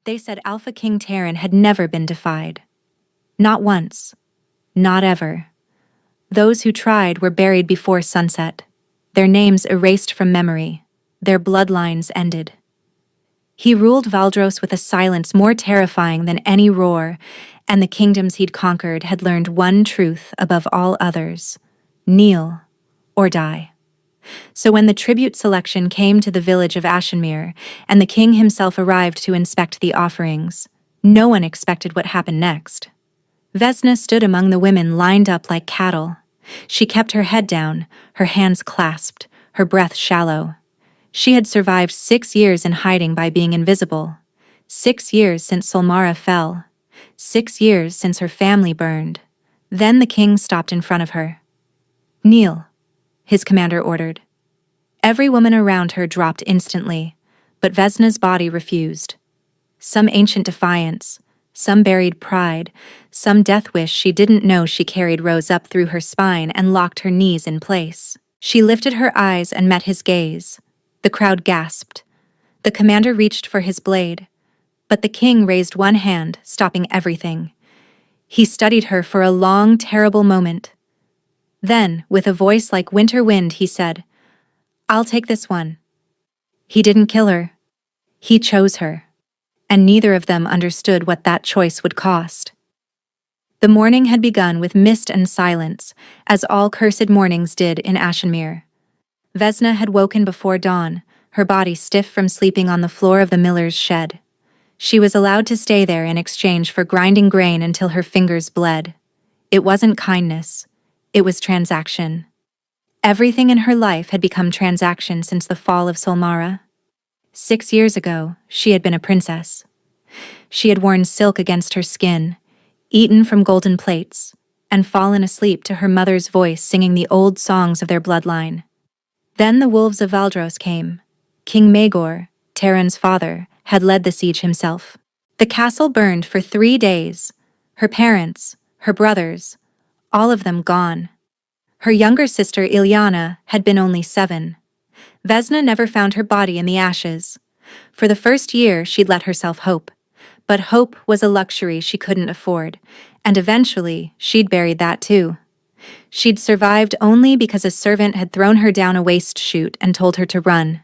They said Alpha King Terran had never been defied. Not once. Not ever. Those who tried were buried before sunset, their names erased from memory, their bloodlines ended. He ruled Valdros with a silence more terrifying than any roar, and the kingdoms he'd conquered had learned one truth above all others: kneel or die. So when the tribute selection came to the village of Ashenmere, and the king himself arrived to inspect the offerings, no one expected what happened next. Vesna stood among the women lined up like cattle. She kept her head down, her hands clasped, her breath shallow. She had survived 6 years in hiding by being invisible. 6 years since Solmara fell. 6 years since her family burned. Then the king stopped in front of her. "Kneel," his commander ordered. Every woman around her dropped instantly, but Vesna's body refused. Some ancient defiance, some buried pride, some death wish she didn't know she carried rose up through her spine and locked her knees in place. She lifted her eyes and met his gaze. The crowd gasped. The commander reached for his blade, but the king raised one hand, stopping everything. He studied her for a long, terrible moment. Then, with a voice like winter wind, he said, "I'll take this one." He didn't kill her. He chose her. And neither of them understood what that choice would cost. The morning had begun with mist and silence, as all cursed mornings did in Ashenmere. Vesna had woken before dawn, her body stiff from sleeping on the floor of the miller's shed. She was allowed to stay there in exchange for grinding grain until her fingers bled. It wasn't kindness. It was transaction. Everything in her life had become transaction since the fall of Solmara. 6 years ago, she had been a princess. She had worn silk against her skin, eaten from golden plates, and fallen asleep to her mother's voice singing the old songs of their bloodline. Then the wolves of Valdros came. King Maegor, Terran's father, had led the siege himself. The castle burned for 3 days. Her parents, her brothers, all of them gone. Her younger sister Ilyana had been only 7. Vesna never found her body in the ashes. For the first year, she'd let herself hope. But hope was a luxury she couldn't afford, and eventually, she'd buried that too. She'd survived only because a servant had thrown her down a waste chute and told her to run.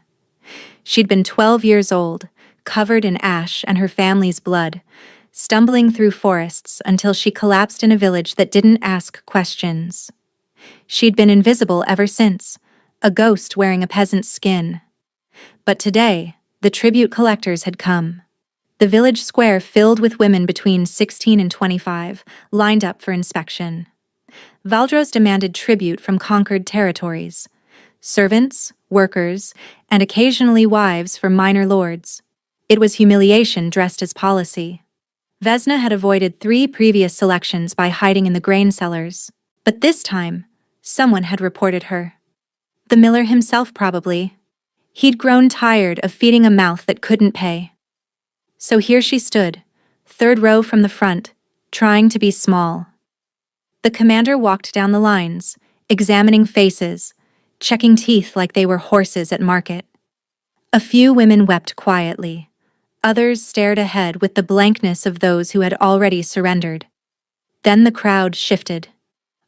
She'd been 12 years old, covered in ash and her family's blood, stumbling through forests until she collapsed in a village that didn't ask questions. She'd been invisible ever since, a ghost wearing a peasant's skin. But today, the tribute collectors had come. The village square filled with women between 16 and 25, lined up for inspection. Valdros demanded tribute from conquered territories: servants, workers, and occasionally wives for minor lords. It was humiliation dressed as policy. Vesna had avoided 3 previous selections by hiding in the grain cellars, but this time, someone had reported her. The miller himself, probably. He'd grown tired of feeding a mouth that couldn't pay. So here she stood, 3rd row from the front, trying to be small. The commander walked down the lines, examining faces, checking teeth like they were horses at market. A few women wept quietly. Others stared ahead with the blankness of those who had already surrendered. Then the crowd shifted.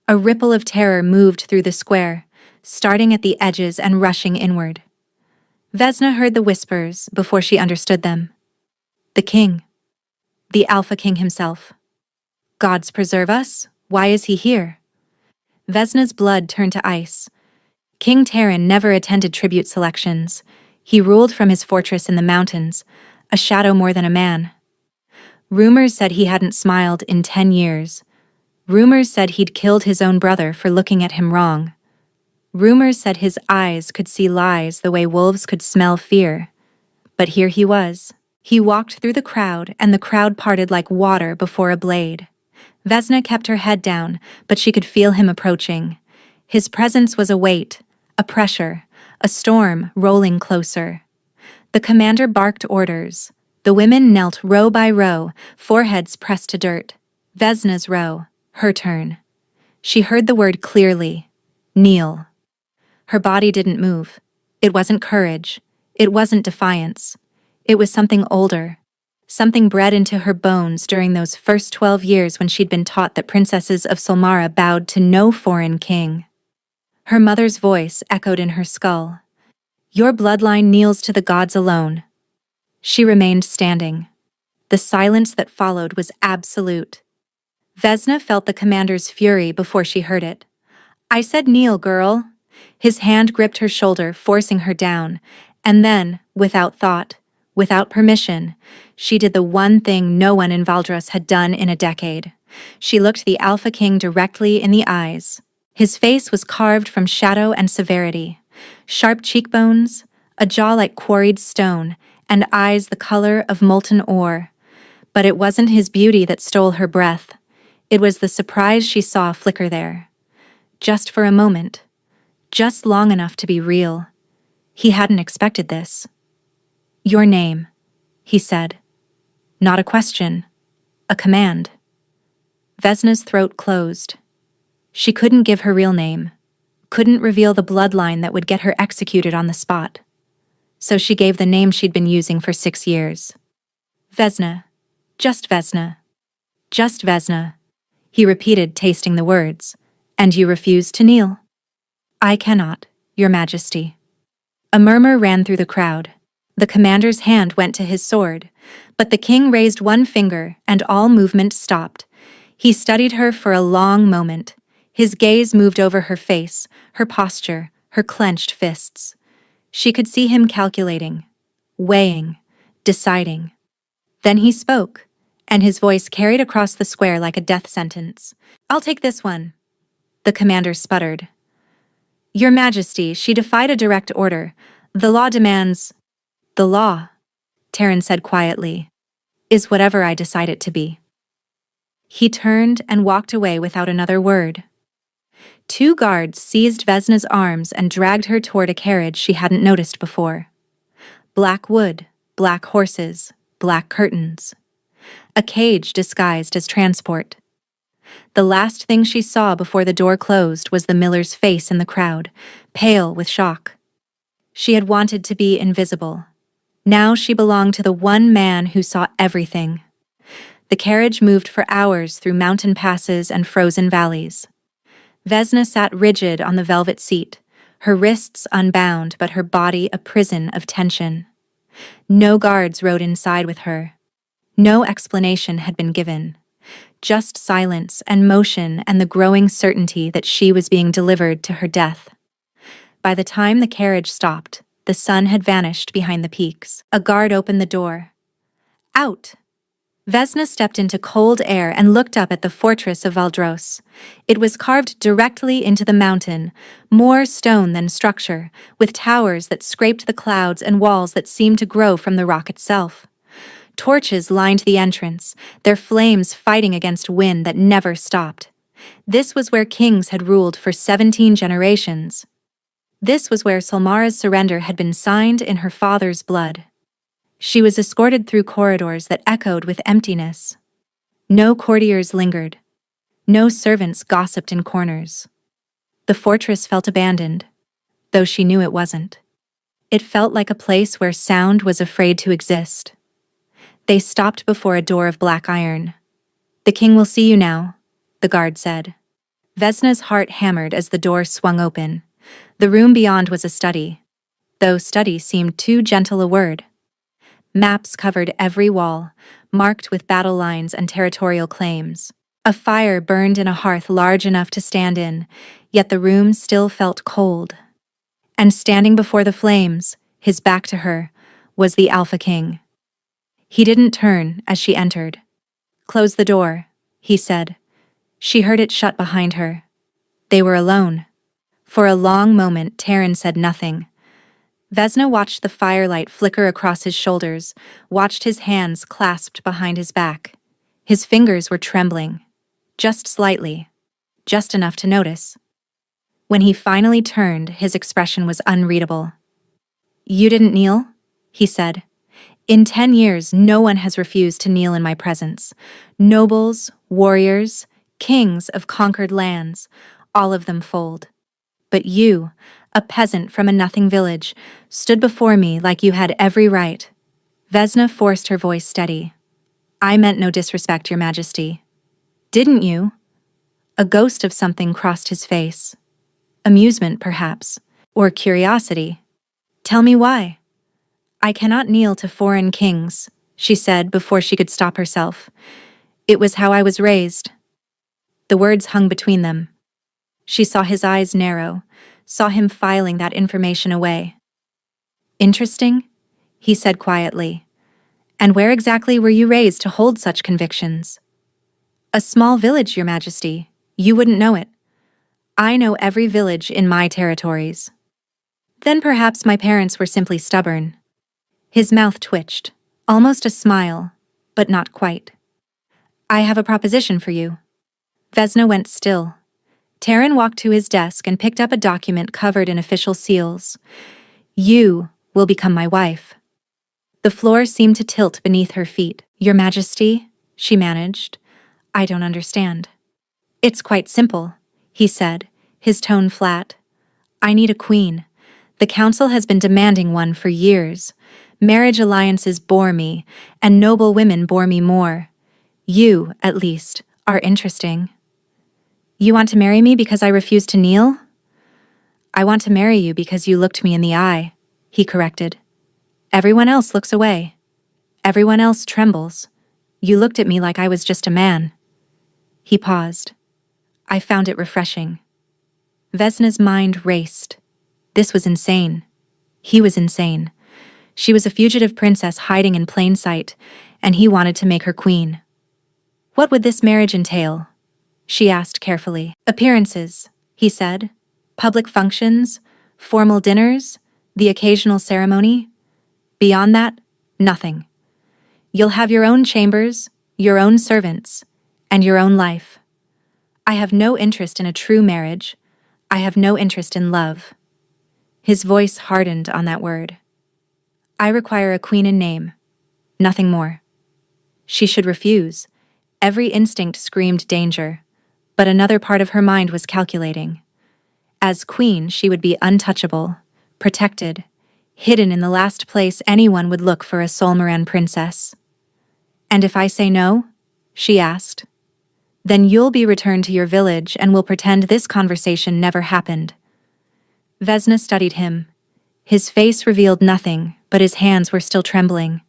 A ripple of terror moved through the square, starting at the edges and rushing inward. Vesna heard the whispers before she understood them. The king. The Alpha King himself. Gods preserve us? Why is he here? Vesna's blood turned to ice. King Terran never attended tribute selections. He ruled from his fortress in the mountains, a shadow more than a man. Rumors said he hadn't smiled in 10 years. Rumors said he'd killed his own brother for looking at him wrong. Rumors said his eyes could see lies the way wolves could smell fear. But here he was. He walked through the crowd, and the crowd parted like water before a blade. Vesna kept her head down, but she could feel him approaching. His presence was a weight, a pressure, a storm rolling closer. The commander barked orders. The women knelt row by row, foreheads pressed to dirt. Vesna's row, her turn. She heard the word clearly: kneel. Her body didn't move. It wasn't courage. It wasn't defiance. It was something older. something bred into her bones during those first 12 years when she'd been taught that princesses of Solmara bowed to no foreign king. Her mother's voice echoed in her skull. Your bloodline kneels to the gods alone. She remained standing. The silence that followed was absolute. Vesna felt the commander's fury before she heard it. I said kneel, girl. His hand gripped her shoulder, forcing her down, and then, without thought, without permission, she did the one thing no one in Valdres had done in a decade. She looked the Alpha King directly in the eyes. His face was carved from shadow and severity. Sharp cheekbones, a jaw like quarried stone, and eyes the color of molten ore. But it wasn't his beauty that stole her breath. It was the surprise she saw flicker there. Just for a moment. Just long enough to be real. He hadn't expected this. Your name, he said. Not a question. A command. Vesna's throat closed. She couldn't give her real name. Couldn't reveal the bloodline that would get her executed on the spot. So she gave the name she'd been using for 6 years. Vesna. Just Vesna. Just Vesna. He repeated, tasting the words. And you refuse to kneel? I cannot, Your Majesty. A murmur ran through the crowd. The commander's hand went to his sword, but the king raised one finger and all movement stopped. He studied her for a long moment. His gaze moved over her face, her posture, her clenched fists. She could see him calculating, weighing, deciding. Then he spoke, and his voice carried across the square like a death sentence. I'll take this one. The commander sputtered. Your Majesty, she defied a direct order. The law demands... The law, Taryn said quietly, is whatever I decide it to be. He turned and walked away without another word. 2 guards seized Vesna's arms and dragged her toward a carriage she hadn't noticed before. Black wood, black horses, black curtains. A cage disguised as transport. The last thing she saw before the door closed was the miller's face in the crowd, pale with shock. She had wanted to be invisible. Now she belonged to the one man who saw everything. The carriage moved for hours through mountain passes and frozen valleys. Vesna sat rigid on the velvet seat, her wrists unbound but her body a prison of tension. No guards rode inside with her. No explanation had been given. Just silence and motion and the growing certainty that she was being delivered to her death. By the time the carriage stopped, the sun had vanished behind the peaks. A guard opened the door. Out! Vesna stepped into cold air and looked up at the fortress of Valdros. It was carved directly into the mountain, more stone than structure, with towers that scraped the clouds and walls that seemed to grow from the rock itself. Torches lined the entrance, their flames fighting against wind that never stopped. This was where kings had ruled for 17 generations. This was where Solmara's surrender had been signed in her father's blood. She was escorted through corridors that echoed with emptiness. No courtiers lingered. No servants gossiped in corners. The fortress felt abandoned, though she knew it wasn't. It felt like a place where sound was afraid to exist. They stopped before a door of black iron. The king will see you now, the guard said. Vesna's heart hammered as the door swung open. The room beyond was a study, though study seemed too gentle a word. Maps covered every wall, marked with battle lines and territorial claims. A fire burned in a hearth large enough to stand in, yet the room still felt cold. And standing before the flames, his back to her, was the Alpha King. He didn't turn as she entered. Close the door, he said. She heard it shut behind her. They were alone. For a long moment, Taryn said nothing. Vesna watched the firelight flicker across his shoulders, watched his hands clasped behind his back. His fingers were trembling. Just slightly. Just enough to notice. When he finally turned, his expression was unreadable. You didn't kneel? He said. In 10 years, no one has refused to kneel in my presence. Nobles, warriors, kings of conquered lands, all of them fold. But you, a peasant from a nothing village, stood before me like you had every right. Vesna forced her voice steady. I meant no disrespect, Your Majesty. Didn't you? A ghost of something crossed his face. Amusement, perhaps, or curiosity. Tell me why. I cannot kneel to foreign kings, she said before she could stop herself. It was how I was raised. The words hung between them. She saw his eyes narrow, saw him filing that information away. Interesting, he said quietly. And where exactly were you raised to hold such convictions? A small village, Your Majesty. You wouldn't know it. I know every village in my territories. Then perhaps my parents were simply stubborn. His mouth twitched, almost a smile, but not quite. I have a proposition for you. Vesna went still. Taryn walked to his desk and picked up a document covered in official seals. You will become my wife. The floor seemed to tilt beneath her feet. Your Majesty, she managed, I don't understand. It's quite simple, he said, his tone flat. I need a queen. The council has been demanding one for years. Marriage alliances bore me, and noble women bore me more. You, at least, are interesting. You want to marry me because I refuse to kneel? I want to marry you because you looked me in the eye, he corrected. Everyone else looks away. Everyone else trembles. You looked at me like I was just a man. He paused. I found it refreshing. Vesna's mind raced. This was insane. He was insane. She was a fugitive princess hiding in plain sight, and he wanted to make her queen. What would this marriage entail? She asked carefully. Appearances, he said. Public functions, formal dinners, the occasional ceremony. Beyond that, nothing. You'll have your own chambers, your own servants, and your own life. I have no interest in a true marriage. I have no interest in love. His voice hardened on that word. I require a queen in name, nothing more. She should refuse. Every instinct screamed danger, but another part of her mind was calculating. As queen, she would be untouchable, protected, hidden in the last place anyone would look for a Solmoran princess. And if I say no, she asked, then you'll be returned to your village and will pretend this conversation never happened. Vesna studied him. His face revealed nothing, but his hands were still trembling.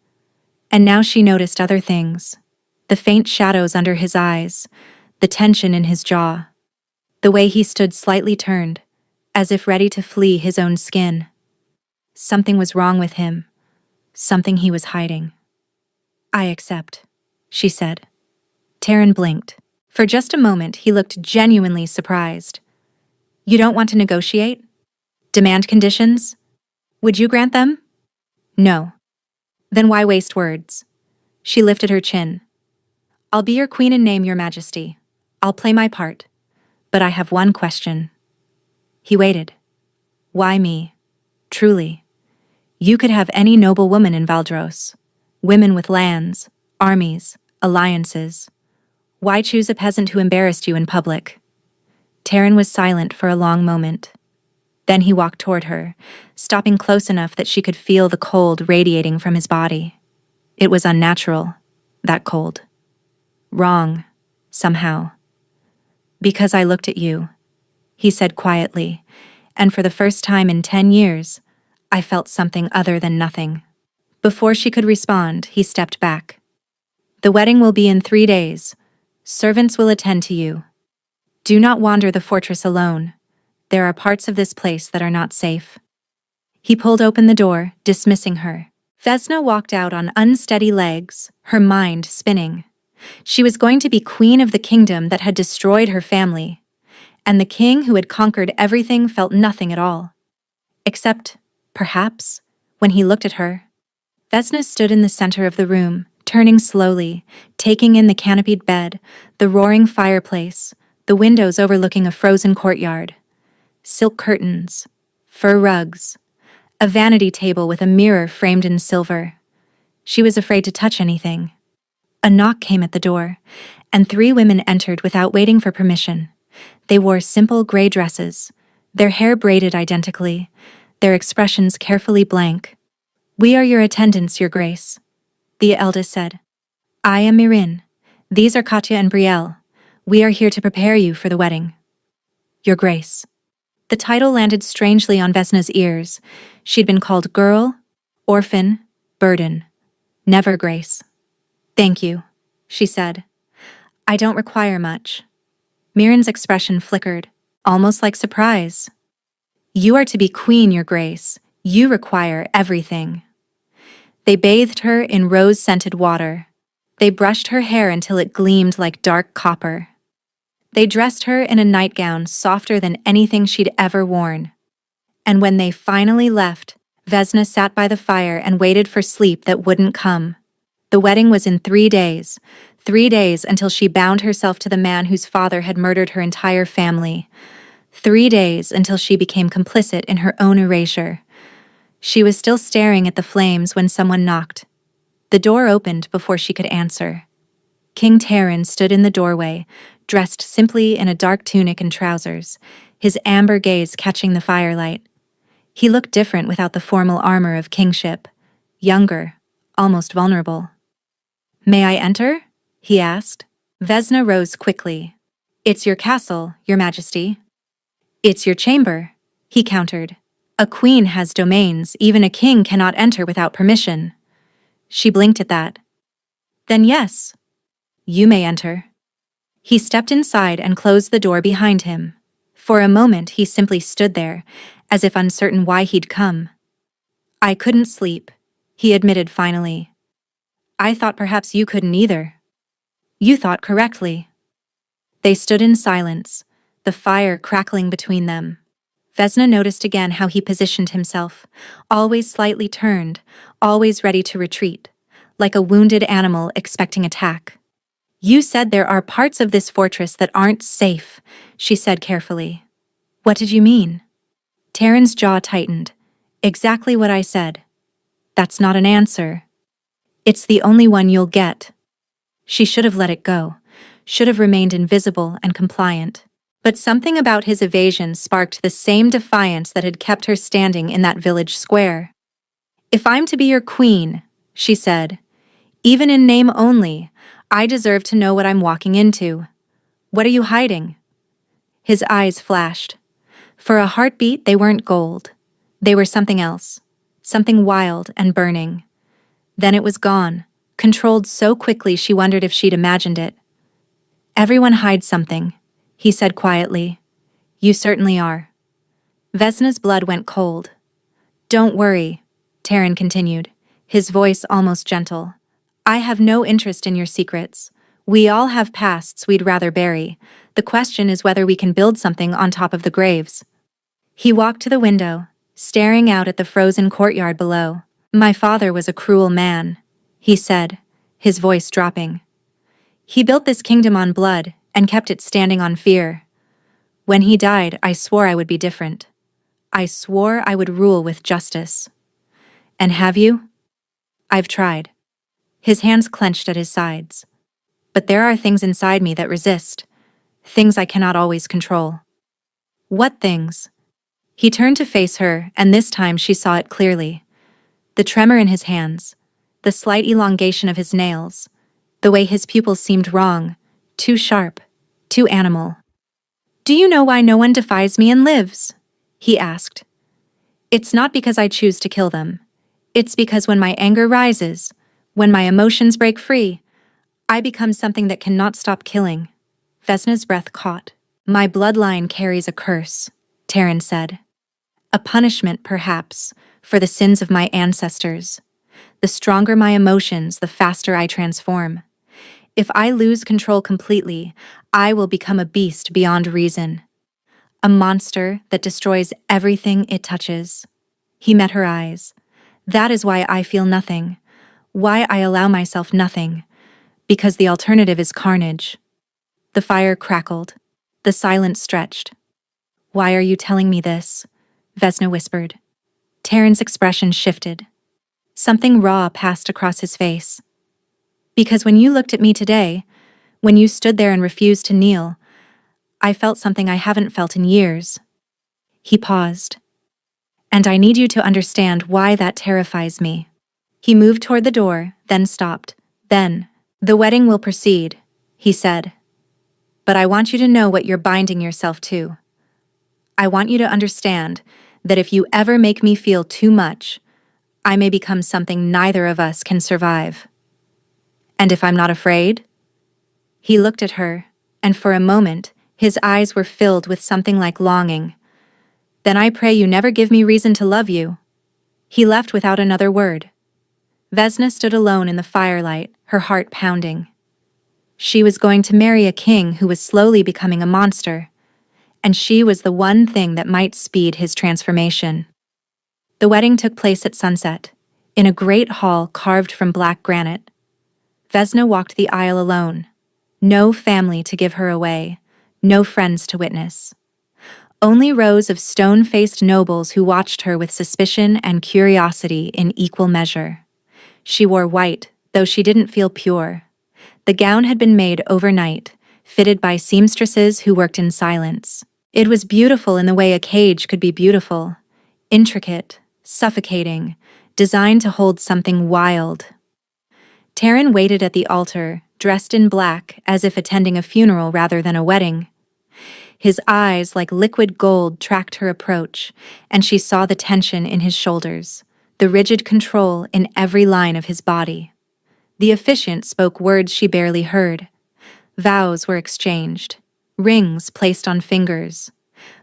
And now she noticed other things. The faint shadows under his eyes, the tension in his jaw, the way he stood slightly turned, as if ready to flee his own skin. Something was wrong with him, something he was hiding. I accept, she said. Taryn blinked. For just a moment, he looked genuinely surprised. You don't want to negotiate? Demand conditions? Would you grant them? No. Then why waste words? She lifted her chin. I'll be your queen in name, Your Majesty. I'll play my part. But I have one question. He waited. Why me? Truly. You could have any noble woman in Valdros. Women with lands, armies, alliances. Why choose a peasant who embarrassed you in public? Taryn was silent for a long moment. Then he walked toward her, stopping close enough that she could feel the cold radiating from his body. It was unnatural, that cold. Wrong, somehow. Because I looked at you, he said quietly, and for the first time in 10 years, I felt something other than nothing. Before she could respond, he stepped back. The wedding will be in 3 days. Servants will attend to you. Do not wander the fortress alone. There are parts of this place that are not safe. He pulled open the door, dismissing her. Vesna walked out on unsteady legs, her mind spinning. She was going to be queen of the kingdom that had destroyed her family, and the king who had conquered everything felt nothing at all. Except, perhaps, when he looked at her. Vesna stood in the center of the room, turning slowly, taking in the canopied bed, the roaring fireplace, the windows overlooking a frozen courtyard. Silk curtains, fur rugs, a vanity table with a mirror framed in silver. She was afraid to touch anything. A knock came at the door, and 3 women entered without waiting for permission. They wore simple gray dresses, their hair braided identically, their expressions carefully blank. We are your attendants, Your Grace, the eldest said. I am Mirin. These are Katya and Brielle. We are here to prepare you for the wedding. Your Grace. The title landed strangely on Vesna's ears. She'd been called girl, orphan, burden. Never Grace. Thank you, she said. I don't require much. Mirin's expression flickered, almost like surprise. You are to be queen, Your Grace. You require everything. They bathed her in rose-scented water. They brushed her hair until it gleamed like dark copper. They dressed her in a nightgown softer than anything she'd ever worn. And when they finally left, Vesna sat by the fire and waited for sleep that wouldn't come. The wedding was in 3 days. 3 days until she bound herself to the man whose father had murdered her entire family. 3 days until she became complicit in her own erasure. She was still staring at the flames when someone knocked. The door opened before she could answer. King Terran stood in the doorway, dressed simply in a dark tunic and trousers, his amber gaze catching the firelight. He looked different without the formal armor of kingship, younger, almost vulnerable. May I enter? He asked. Vesna rose quickly. It's your castle, Your Majesty. It's your chamber, he countered. A queen has domains, even a king cannot enter without permission. She blinked at that. Then yes, you may enter. He stepped inside and closed the door behind him. For a moment he simply stood there, as if uncertain why he'd come. I couldn't sleep, he admitted finally. I thought perhaps you couldn't either. You thought correctly. They stood in silence, the fire crackling between them. Vesna noticed again how he positioned himself, always slightly turned, always ready to retreat, like a wounded animal expecting attack. You said there are parts of this fortress that aren't safe, she said carefully. What did you mean? Terran's jaw tightened. Exactly what I said. That's not an answer. It's the only one you'll get. She should have let it go, should have remained invisible and compliant. But something about his evasion sparked the same defiance that had kept her standing in that village square. If I'm to be your queen, she said, even in name only, I deserve to know what I'm walking into. What are you hiding? His eyes flashed. For a heartbeat, they weren't gold. They were something else, something wild and burning. Then it was gone, controlled so quickly she wondered if she'd imagined it. Everyone hides something, he said quietly. You certainly are. Vesna's blood went cold. Don't worry, Terran continued, his voice almost gentle. I have no interest in your secrets. We all have pasts we'd rather bury. The question is whether we can build something on top of the graves. He walked to the window, staring out at the frozen courtyard below. My father was a cruel man, he said, his voice dropping. He built this kingdom on blood and kept it standing on fear. When he died, I swore I would be different. I swore I would rule with justice. And have you? I've tried. His hands clenched at his sides. But there are things inside me that resist, things I cannot always control. What things? He turned to face her, and this time she saw it clearly. The tremor in his hands, the slight elongation of his nails, the way his pupils seemed wrong, too sharp, too animal. Do you know why no one defies me and lives? He asked. It's not because I choose to kill them. It's because when my anger rises, when my emotions break free, I become something that cannot stop killing. Vesna's breath caught. My bloodline carries a curse, Terran said. A punishment, perhaps, for the sins of my ancestors. The stronger my emotions, the faster I transform. If I lose control completely, I will become a beast beyond reason. A monster that destroys everything it touches. He met her eyes. That is why I feel nothing. Why I allow myself nothing. Because the alternative is carnage. The fire crackled. The silence stretched. Why are you telling me this? Vesna whispered. Terran's expression shifted. Something raw passed across his face. Because when you looked at me today, when you stood there and refused to kneel, I felt something I haven't felt in years. He paused. And I need you to understand why that terrifies me. He moved toward the door, then stopped. Then, "The wedding will proceed," he said. "But I want you to know what you're binding yourself to. I want you to understand that if you ever make me feel too much, I may become something neither of us can survive. And if I'm not afraid?" He looked at her, and for a moment, his eyes were filled with something like longing. "Then I pray you never give me reason to love you." He left without another word. Vesna stood alone in the firelight, her heart pounding. She was going to marry a king who was slowly becoming a monster, and she was the one thing that might speed his transformation. The wedding took place at sunset, in a great hall carved from black granite. Vesna walked the aisle alone. No family to give her away, no friends to witness. Only rows of stone-faced nobles who watched her with suspicion and curiosity in equal measure. She wore white, though she didn't feel pure. The gown had been made overnight, fitted by seamstresses who worked in silence. It was beautiful in the way a cage could be beautiful, intricate, suffocating, designed to hold something wild. Taryn waited at the altar, dressed in black, as if attending a funeral rather than a wedding. His eyes, like liquid gold, tracked her approach, and she saw the tension in his shoulders, the rigid control in every line of his body. The officiant spoke words she barely heard. Vows were exchanged, rings placed on fingers.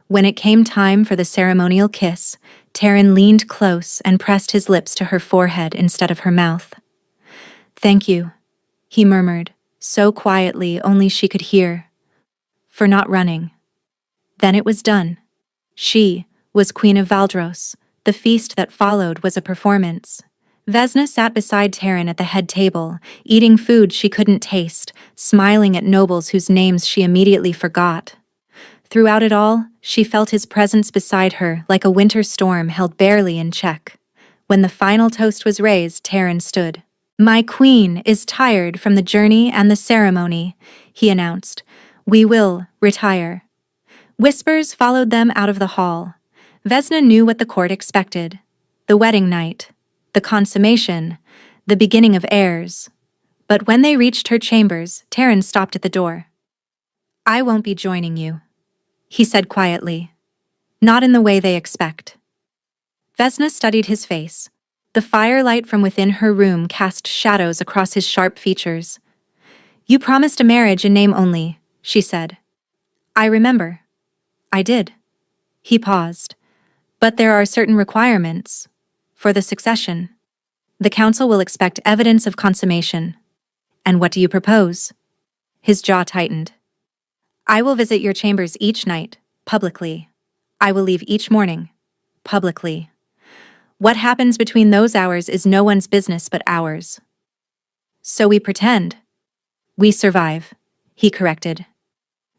When it came time for the ceremonial kiss, Taryn leaned close and pressed his lips to her forehead instead of her mouth. "Thank you," he murmured, so quietly only she could hear, "for not running." Then it was done. She was Queen of Valdros. The feast that followed was a performance. Vesna sat beside Taryn at the head table, eating food she couldn't taste, smiling at nobles whose names she immediately forgot. Throughout it all, she felt his presence beside her like a winter storm held barely in check. When the final toast was raised, Taryn stood. "My queen is tired from the journey and the ceremony," he announced. "We will retire." Whispers followed them out of the hall. Vesna knew what the court expected. The wedding night, the consummation, the beginning of heirs. But when they reached her chambers, Taryn stopped at the door. "I won't be joining you," he said quietly. "Not in the way they expect." Vesna studied his face. The firelight from within her room cast shadows across his sharp features. "You promised a marriage in name only," she said. "I remember. I did." He paused. "But there are certain requirements. For the succession. The council will expect evidence of consummation." "And what do you propose?" His jaw tightened. "I will visit your chambers each night, publicly. I will leave each morning, publicly. What happens between those hours is no one's business but ours." "So we pretend." "We survive," he corrected.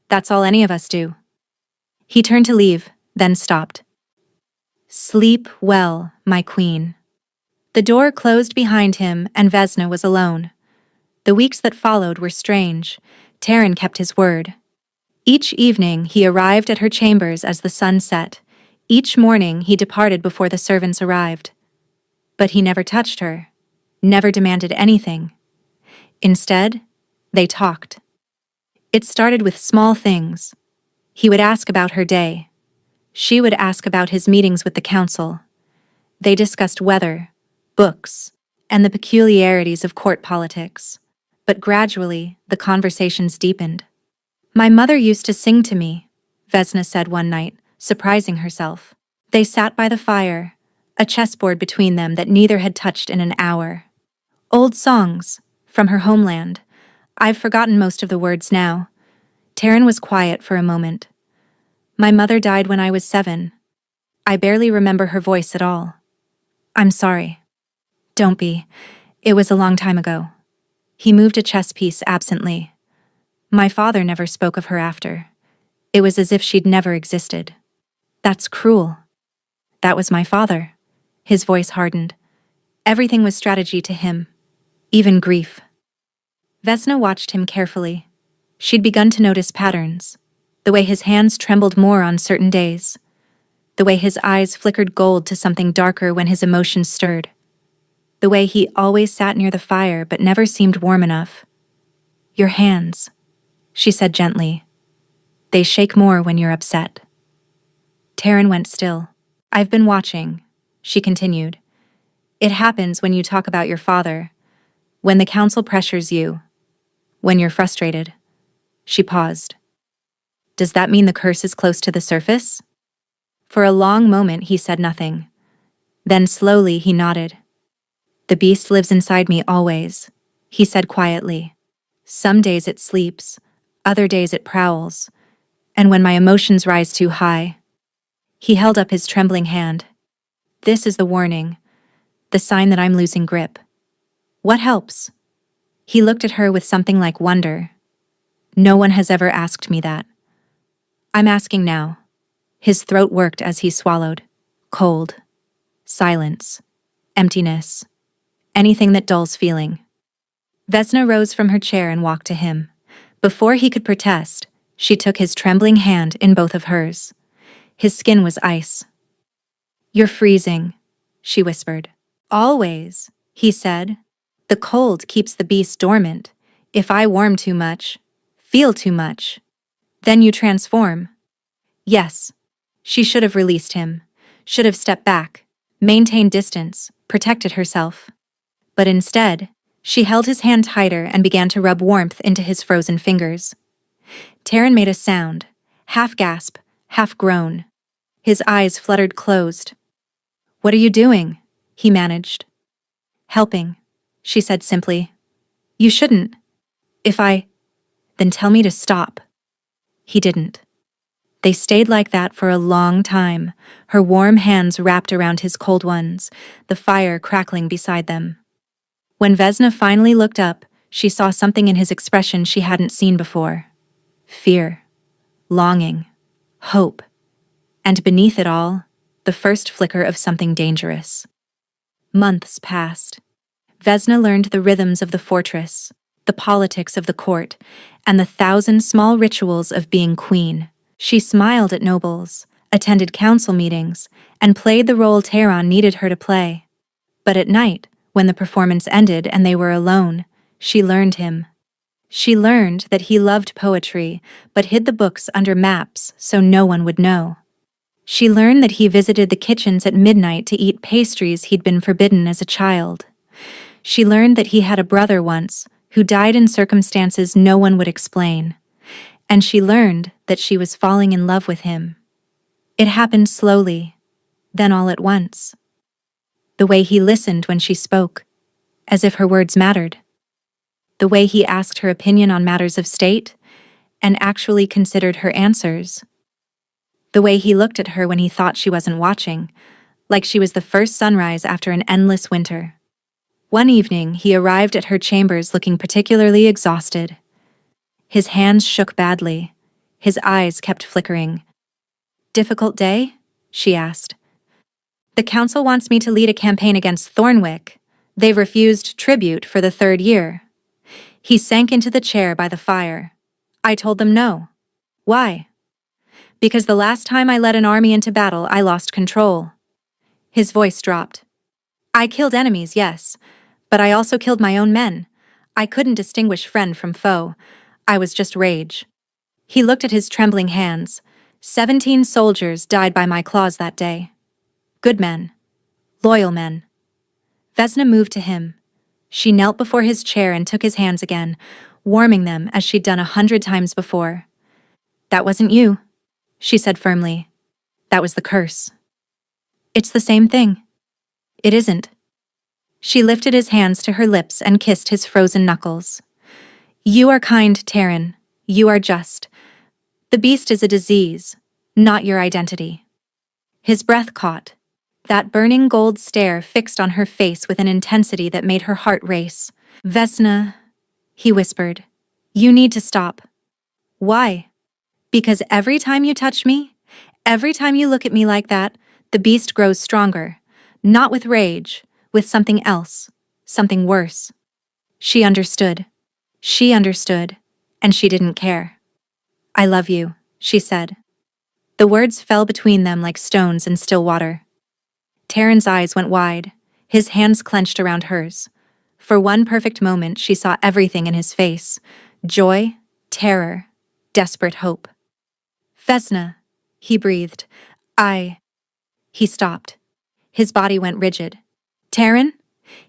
"That's all any of us do." He turned to leave, then stopped. "Sleep well, my queen." The door closed behind him, and Vesna was alone. The weeks that followed were strange. Taryn kept his word. Each evening he arrived at her chambers as the sun set. Each morning he departed before the servants arrived. But he never touched her, never demanded anything. Instead, they talked. It started with small things. He would ask about her day. She would ask about his meetings with the council. They discussed weather, books, and the peculiarities of court politics. But gradually, the conversations deepened. "My mother used to sing to me," Vesna said one night, surprising herself. They sat by the fire, a chessboard between them that neither had touched in an hour. Old songs, from her homeland. I've forgotten most of the words now. Taryn was quiet for a moment. "My mother died when I was 7. I barely remember her voice at all." "I'm sorry." "Don't be. It was a long time ago." He moved a chess piece absently. "My father never spoke of her after. It was as if she'd never existed." "That's cruel." "That was my father." His voice hardened. Everything was strategy to him, even grief. Vesna watched him carefully. She'd begun to notice patterns. The way his hands trembled more on certain days. The way his eyes flickered gold to something darker when his emotions stirred. The way he always sat near the fire but never seemed warm enough. Your hands, she said gently. They shake more when you're upset. Taryn went still. I've been watching, she continued. It happens when you talk about your father, when the council pressures you, when you're frustrated. She paused. Does that mean the curse is close to the surface? For a long moment he said nothing. Then slowly he nodded. The beast lives inside me always, he said quietly. Some days it sleeps, other days it prowls, and when my emotions rise too high. He held up his trembling hand. This is the warning, the sign that I'm losing grip. What helps? He looked at her with something like wonder. No one has ever asked me that. I'm asking now. His throat worked as he swallowed. Cold. Silence. Emptiness. Anything that dulls feeling. Vesna rose from her chair and walked to him. Before he could protest, she took his trembling hand in both of hers. His skin was ice. You're freezing, she whispered. Always, he said. The cold keeps the beast dormant. If I warm too much, feel too much, then you transform. Yes, she should have released him, should have stepped back, maintained distance, protected herself. But instead, she held his hand tighter and began to rub warmth into his frozen fingers. Taryn made a sound, half gasp, half groan. His eyes fluttered closed. What are you doing? He managed. Helping, she said simply. You shouldn't. Then tell me to stop. He didn't. They stayed like that for a long time, her warm hands wrapped around his cold ones, the fire crackling beside them. When Vesna finally looked up, she saw something in his expression she hadn't seen before. Fear, longing, hope, and beneath it all, the first flicker of something dangerous. Months passed. Vesna learned the rhythms of the fortress, the politics of the court, and the 1,000 small rituals of being queen. She smiled at nobles, attended council meetings, and played the role Tehran needed her to play. But at night, when the performance ended and they were alone, she learned him. She learned that he loved poetry, but hid the books under maps so no one would know. She learned that he visited the kitchens at midnight to eat pastries he'd been forbidden as a child. She learned that he had a brother once, who died in circumstances no one would explain. And she learned that she was falling in love with him. It happened slowly, then all at once. The way he listened when she spoke, as if her words mattered. The way he asked her opinion on matters of state, and actually considered her answers. The way he looked at her when he thought she wasn't watching, like she was the first sunrise after an endless winter. One evening, he arrived at her chambers looking particularly exhausted. His hands shook badly. His eyes kept flickering. Difficult day? She asked. The council wants me to lead a campaign against Thornwick. They've refused tribute for the 3rd year. He sank into the chair by the fire. I told them no. Why? Because the last time I led an army into battle, I lost control. His voice dropped. I killed enemies, yes, but I also killed my own men. I couldn't distinguish friend from foe. I was just rage. He looked at his trembling hands. 17 soldiers died by my claws that day. Good men. Loyal men. Vesna moved to him. She knelt before his chair and took his hands again, warming them as she'd done 100 times before. That wasn't you, she said firmly. That was the curse. It's the same thing. It isn't. She lifted his hands to her lips and kissed his frozen knuckles. You are kind, Taryn. You are just. The beast is a disease, not your identity. His breath caught. That burning gold stare fixed on her face with an intensity that made her heart race. Vesna, he whispered, you need to stop. Why? Because every time you touch me, every time you look at me like that, the beast grows stronger. Not with rage, with something else, something worse. She understood. She understood, and she didn't care. I love you, she said. The words fell between them like stones in still water. Taryn's eyes went wide, his hands clenched around hers. For one perfect moment, she saw everything in his face. Joy, terror, desperate hope. Vesna, he breathed. He stopped. His body went rigid. Terran?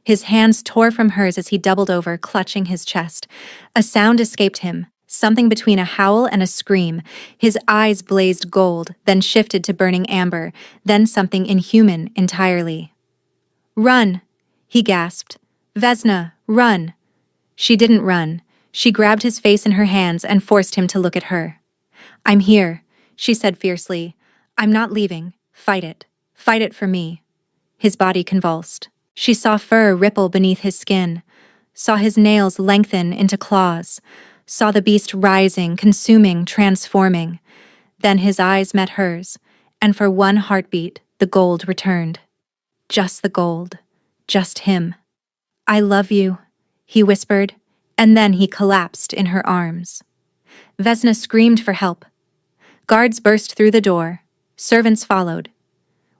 His hands tore from hers as he doubled over, clutching his chest. A sound escaped him, something between a howl and a scream. His eyes blazed gold, then shifted to burning amber, then something inhuman entirely. Run, he gasped. Vesna, run. She didn't run. She grabbed his face in her hands and forced him to look at her. I'm here, she said fiercely. I'm not leaving. Fight it. Fight it for me. His body convulsed. She saw fur ripple beneath his skin, saw his nails lengthen into claws, saw the beast rising, consuming, transforming. Then his eyes met hers, and for one heartbeat, the gold returned. Just the gold. Just him. I love you, he whispered, and then he collapsed in her arms. Vesna screamed for help. Guards burst through the door. Servants followed.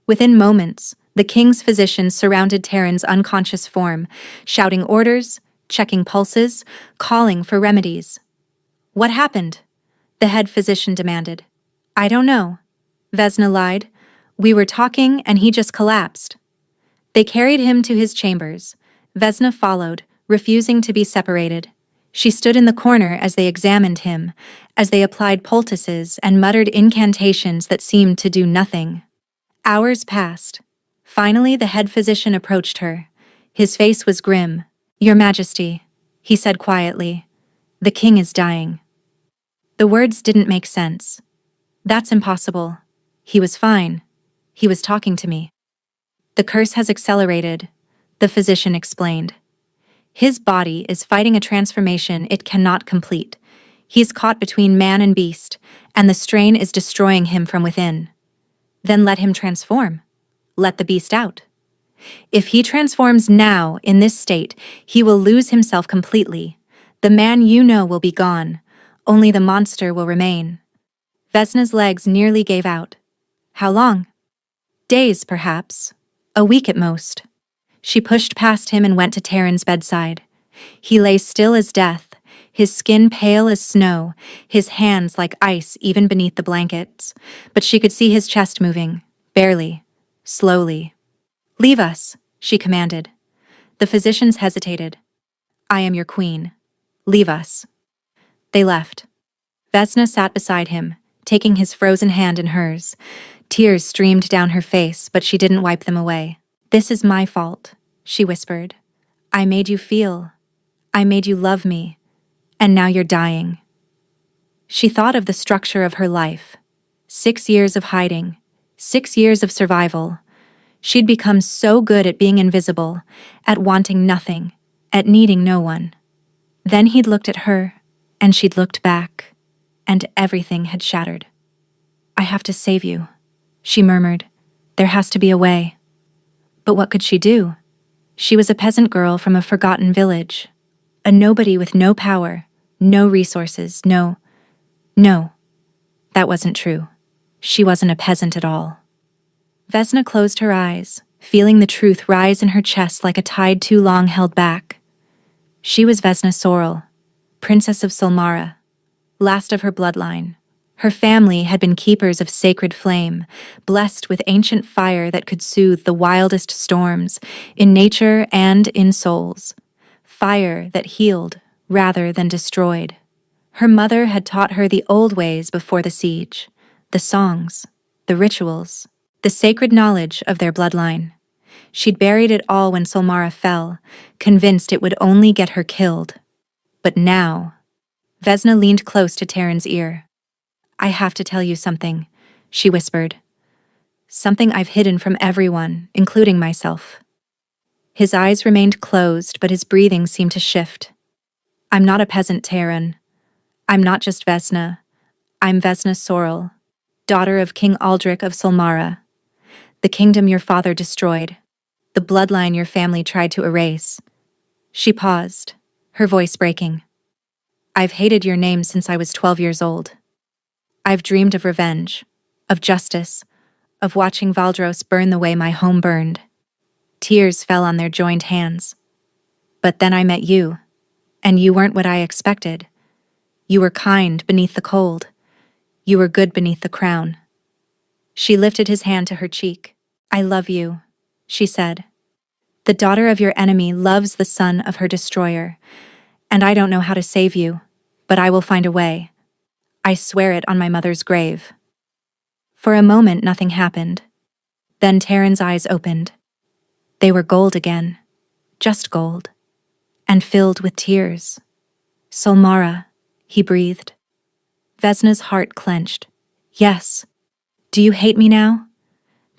Within moments, the king's physicians surrounded Terran's unconscious form, shouting orders, checking pulses, calling for remedies. What happened? The head physician demanded. I don't know. Vesna lied. We were talking and he just collapsed. They carried him to his chambers. Vesna followed, refusing to be separated. She stood in the corner as they examined him, as they applied poultices and muttered incantations that seemed to do nothing. Hours passed. Finally, the head physician approached her. His face was grim. Your Majesty, he said quietly, the king is dying. The words didn't make sense. That's impossible. He was fine. He was talking to me. The curse has accelerated, the physician explained. His body is fighting a transformation it cannot complete. He's caught between man and beast, and the strain is destroying him from within. Then let him transform. Let the beast out. If he transforms now, in this state, he will lose himself completely. The man you know will be gone. Only the monster will remain. Vesna's legs nearly gave out. How long? Days, perhaps. A week at most. She pushed past him and went to Terran's bedside. He lay still as death, his skin pale as snow, his hands like ice even beneath the blankets. But she could see his chest moving, barely. Slowly. Leave us, she commanded. The physicians hesitated. I am your queen. Leave us. They left. Vesna sat beside him, taking his frozen hand in hers. Tears streamed down her face, but she didn't wipe them away. This is my fault, she whispered. I made you feel. I made you love me. And now you're dying. She thought of the structure of her life. 6 years of hiding. 6 years of survival. She'd become so good at being invisible, at wanting nothing, at needing no one. Then he'd looked at her, and she'd looked back, and everything had shattered. I have to save you, she murmured. There has to be a way. But what could she do? She was a peasant girl from a forgotten village, a nobody with no power, no resources, no, that wasn't true. She wasn't a peasant at all. Vesna closed her eyes, feeling the truth rise in her chest like a tide too long held back. She was Vesna Sorrel, Princess of Solmara, last of her bloodline. Her family had been keepers of sacred flame, blessed with ancient fire that could soothe the wildest storms, in nature and in souls. Fire that healed rather than destroyed. Her mother had taught her the old ways before the siege, the songs, the rituals, the sacred knowledge of their bloodline. She'd buried it all when Solmara fell, convinced it would only get her killed. But now, Vesna leaned close to Terran's ear. I have to tell you something, she whispered. Something I've hidden from everyone, including myself. His eyes remained closed, but his breathing seemed to shift. I'm not a peasant, Terran. I'm not just Vesna. I'm Vesna Sorrel, daughter of King Aldrich of Solmara, the kingdom your father destroyed, the bloodline your family tried to erase. She paused, her voice breaking. I've hated your name since I was 12 years old. I've dreamed of revenge, of justice, of watching Valdros burn the way my home burned. Tears fell on their joined hands. But then I met you, and you weren't what I expected. You were kind beneath the cold. You were good beneath the crown. She lifted his hand to her cheek. I love you, she said. The daughter of your enemy loves the son of her destroyer, and I don't know how to save you, but I will find a way. I swear it on my mother's grave. For a moment, nothing happened. Then Taryn's eyes opened. They were gold again, just gold, and filled with tears. Solmara, he breathed. Vesna's heart clenched. Yes. Do you hate me now?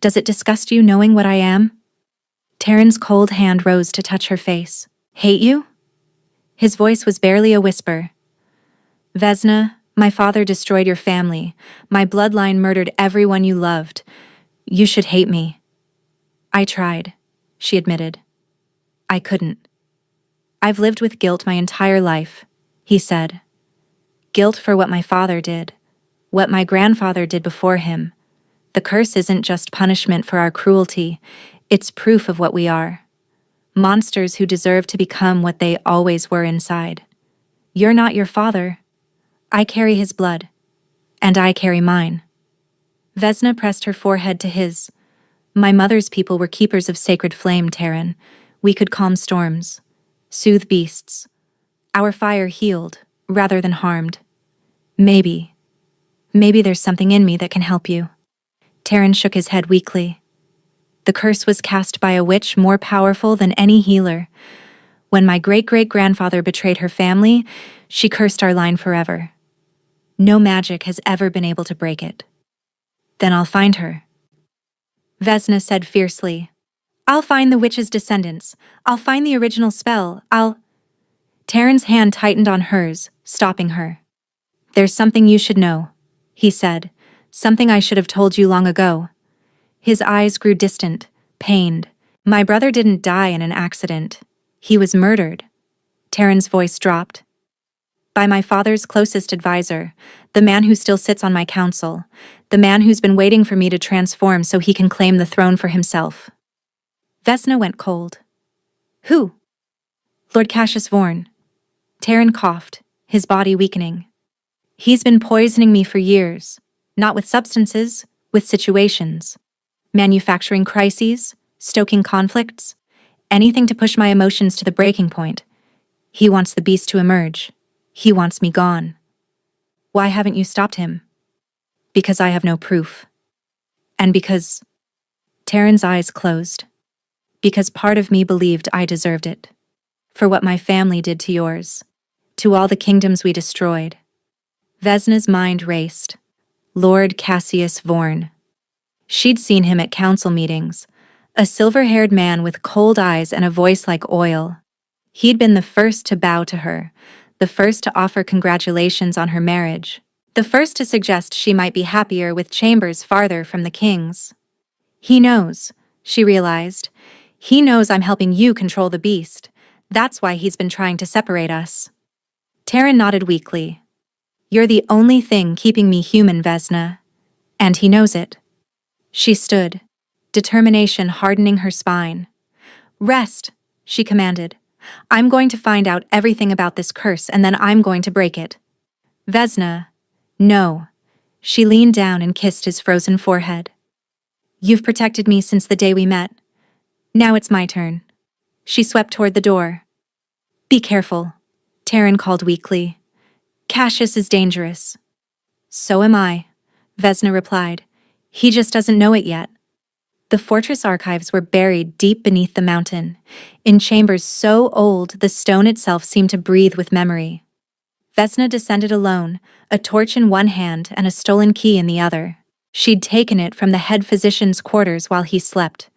Does it disgust you knowing what I am? Taryn's cold hand rose to touch her face. Hate you? His voice was barely a whisper. Vesna, my father destroyed your family. My bloodline murdered everyone you loved. You should hate me. I tried, she admitted. I couldn't. I've lived with guilt my entire life, he said. Guilt for what my father did, what my grandfather did before him. The curse isn't just punishment for our cruelty, it's proof of what we are. Monsters who deserve to become what they always were inside. You're not your father. I carry his blood, and I carry mine. Vesna pressed her forehead to his. My mother's people were keepers of sacred flame, Taryn. We could calm storms, soothe beasts. Our fire healed, rather than harmed. Maybe there's something in me that can help you. Taryn shook his head weakly. The curse was cast by a witch more powerful than any healer. When my great-great-grandfather betrayed her family, she cursed our line forever. No magic has ever been able to break it. Then I'll find her. Vesna said fiercely. I'll find the witch's descendants. I'll find the original spell. Taryn's hand tightened on hers, stopping her. There's something you should know, he said. Something I should have told you long ago. His eyes grew distant, pained. My brother didn't die in an accident. He was murdered. Taryn's voice dropped. By my father's closest advisor, the man who still sits on my council, the man who's been waiting for me to transform so he can claim the throne for himself. Vesna went cold. Who? Lord Cassius Vorn. Taryn coughed, his body weakening. He's been poisoning me for years, not with substances, with situations. Manufacturing crises, stoking conflicts, anything to push my emotions to the breaking point. He wants the beast to emerge. He wants me gone. Why haven't you stopped him? Because I have no proof. And because... Taryn's eyes closed. Because part of me believed I deserved it. For what my family did to yours. To all the kingdoms we destroyed. Vesna's mind raced. Lord Cassius Vorn. She'd seen him at council meetings. A silver-haired man with cold eyes and a voice like oil. He'd been the first to bow to her. The first to offer congratulations on her marriage. The first to suggest she might be happier with chambers farther from the king's. He knows, she realized. He knows I'm helping you control the beast. That's why he's been trying to separate us. Taryn nodded weakly. You're the only thing keeping me human, Vesna. And he knows it. She stood, determination hardening her spine. Rest, she commanded. I'm going to find out everything about this curse and then I'm going to break it. Vesna, no. She leaned down and kissed his frozen forehead. You've protected me since the day we met. Now it's my turn. She swept toward the door. Be careful, Taryn called weakly. Cassius is dangerous. So am I, Vesna replied. He just doesn't know it yet. The fortress archives were buried deep beneath the mountain, in chambers so old the stone itself seemed to breathe with memory. Vesna descended alone, a torch in one hand and a stolen key in the other. She'd taken it from the head physician's quarters while he slept,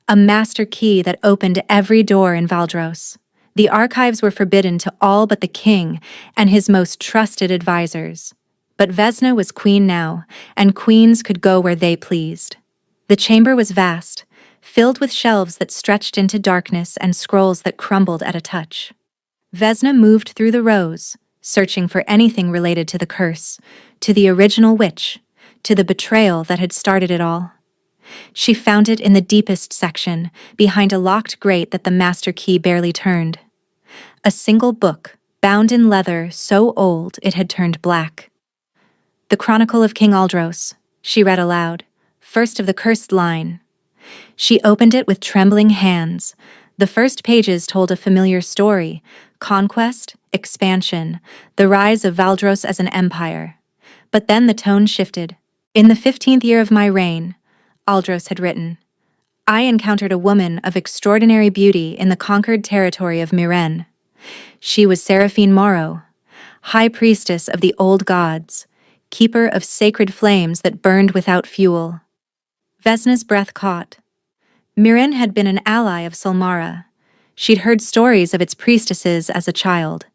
a master key that opened every door in Valdros. The archives were forbidden to all but the king and his most trusted advisors. But Vesna was queen now, and queens could go where they pleased. The chamber was vast, filled with shelves that stretched into darkness and scrolls that crumbled at a touch. Vesna moved through the rows, searching for anything related to the curse, to the original witch, to the betrayal that had started it all. She found it in the deepest section, behind a locked grate that the master key barely turned. A single book, bound in leather so old it had turned black. "The Chronicle of King Aldros," she read aloud, first of the cursed line. She opened it with trembling hands. The first pages told a familiar story: conquest, expansion, the rise of Valdros as an empire. But then the tone shifted. "In the 15th year of my reign," Aldros had written, "I encountered a woman of extraordinary beauty in the conquered territory of Miren. She was Seraphine Morrow, high priestess of the old gods, keeper of sacred flames that burned without fuel." Vesna's breath caught. Miren had been an ally of Solmara. She'd heard stories of its priestesses as a child.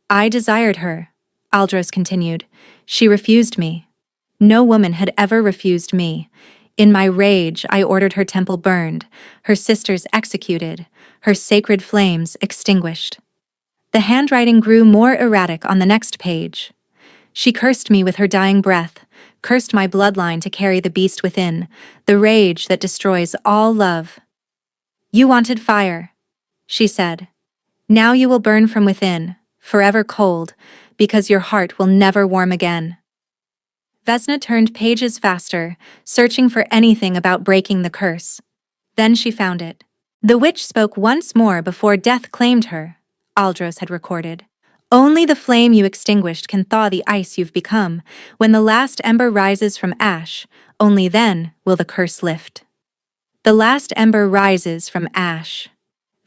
"I desired her," Aldros continued. "She refused me. No woman had ever refused me. In my rage, I ordered her temple burned, her sisters executed, her sacred flames extinguished." The handwriting grew more erratic on the next page. "She cursed me with her dying breath, cursed my bloodline to carry the beast within, the rage that destroys all love. You wanted fire," she said. "Now you will burn from within, forever cold, because your heart will never warm again." Vesna turned pages faster, searching for anything about breaking the curse. Then she found it. "The witch spoke once more before death claimed her," Aldros had recorded. "Only the flame you extinguished can thaw the ice you've become. When the last ember rises from ash, only then will the curse lift." The last ember rises from ash.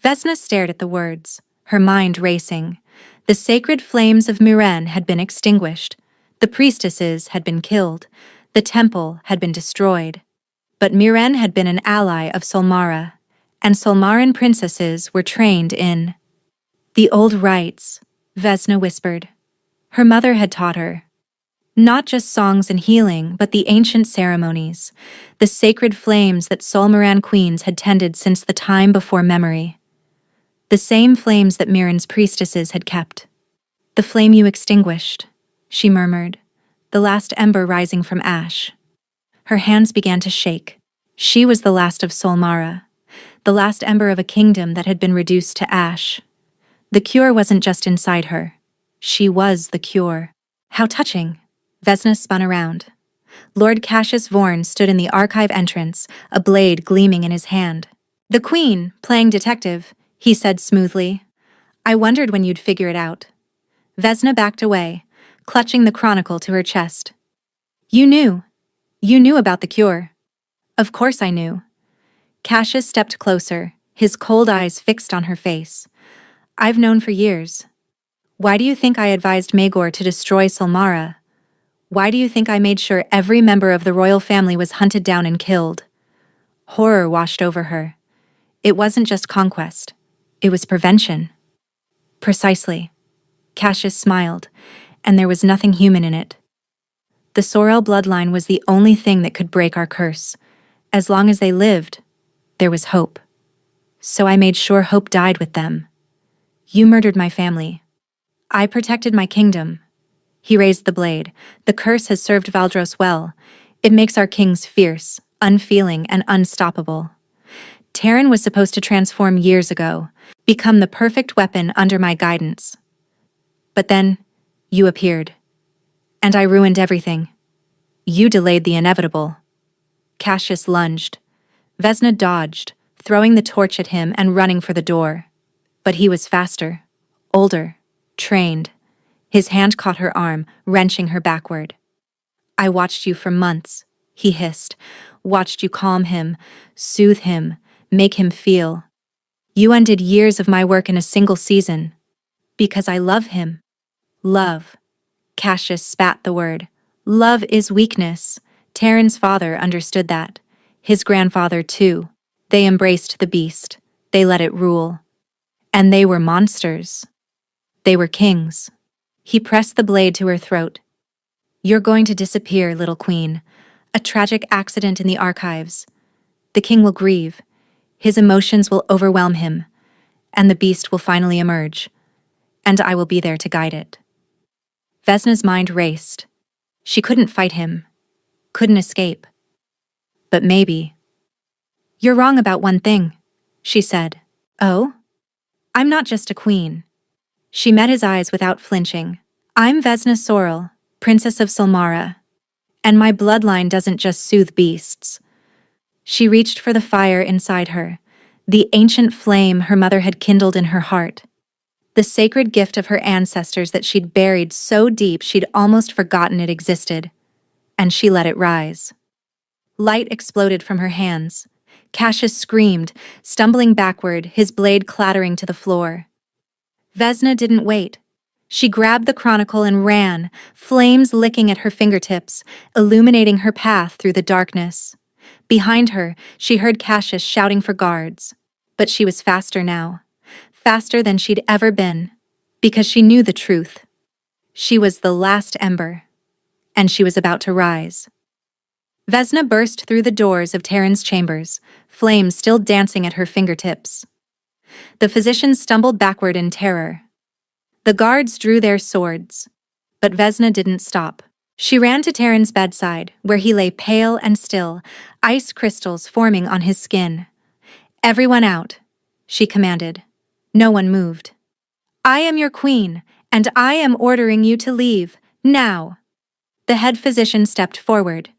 Vesna stared at the words, her mind racing. The sacred flames of Miren had been extinguished. The priestesses had been killed. The temple had been destroyed. But Miren had been an ally of Solmara, and Solmaran princesses were trained in the old rites, Vesna whispered. Her mother had taught her. Not just songs and healing, but the ancient ceremonies, the sacred flames that Solmaran queens had tended since the time before memory. The same flames that Miren's priestesses had kept. "The flame you extinguished," she murmured, the last ember rising from ash. Her hands began to shake. She was the last of Solmara, the last ember of a kingdom that had been reduced to ash. The cure wasn't just inside her. She was the cure. How touching. Vesna spun around. Lord Cassius Vorn stood in the archive entrance, a blade gleaming in his hand. "The Queen, playing detective," he said smoothly. "I wondered when you'd figure it out." Vesna backed away, clutching the chronicle to her chest. You knew about the cure." "Of course I knew." Cassius stepped closer, his cold eyes fixed on her face. "I've known for years. Why do you think I advised Maegor to destroy Solmara? Why do you think I made sure every member of the royal family was hunted down and killed?" Horror washed over her. It wasn't just conquest. It was prevention. "Precisely." Cassius smiled, and there was nothing human in it. "The Sorel bloodline was the only thing that could break our curse. As long as they lived, there was hope. So I made sure hope died with them. You murdered my family. I protected my kingdom." He raised the blade. "The curse has served Valdros well. It makes our kings fierce, unfeeling, and unstoppable. Terran was supposed to transform years ago, become the perfect weapon under my guidance. But then, you appeared. And I ruined everything. You delayed the inevitable." Cassius lunged. Vesna dodged, throwing the torch at him and running for the door. But he was faster, older, trained. His hand caught her arm, wrenching her backward. "I watched you for months," he hissed. "Watched you calm him, soothe him, make him feel. You undid years of my work in a single season. Because I love him." "Love." Cassius spat the word. "Love is weakness." Terran's father understood that. His grandfather, too. They embraced the beast. They let it rule. And they were monsters. They were kings. He pressed the blade to her throat. "You're going to disappear, little queen. A tragic accident in the archives. The king will grieve. His emotions will overwhelm him. And the beast will finally emerge. And I will be there to guide it." Vesna's mind raced. She couldn't fight him. Couldn't escape. But maybe. "You're wrong about one thing," she said. "Oh? I'm not just a queen." She met his eyes without flinching. I'm Vesna Sorrel, Princess of Solmara, and my bloodline doesn't just soothe beasts. She reached for the fire inside her, the ancient flame her mother had kindled in her heart. The sacred gift of her ancestors that she'd buried so deep she'd almost forgotten it existed. And she let it rise. Light exploded from her hands. Cassius screamed, stumbling backward, his blade clattering to the floor. Vesna didn't wait. She grabbed the chronicle and ran, flames licking at her fingertips, illuminating her path through the darkness. Behind her, she heard Cassius shouting for guards. But she was faster now. Faster than she'd ever been. Because she knew the truth. She was the last ember. And she was about to rise. Vesna burst through the doors of Terran's chambers, flames still dancing at her fingertips. The physicians stumbled backward in terror. The guards drew their swords. But Vesna didn't stop. She ran to Terran's bedside, where he lay pale and still, ice crystals forming on his skin. "Everyone out," she commanded. No one moved. "I am your queen, and I am ordering you to leave, now." The head physician stepped forward.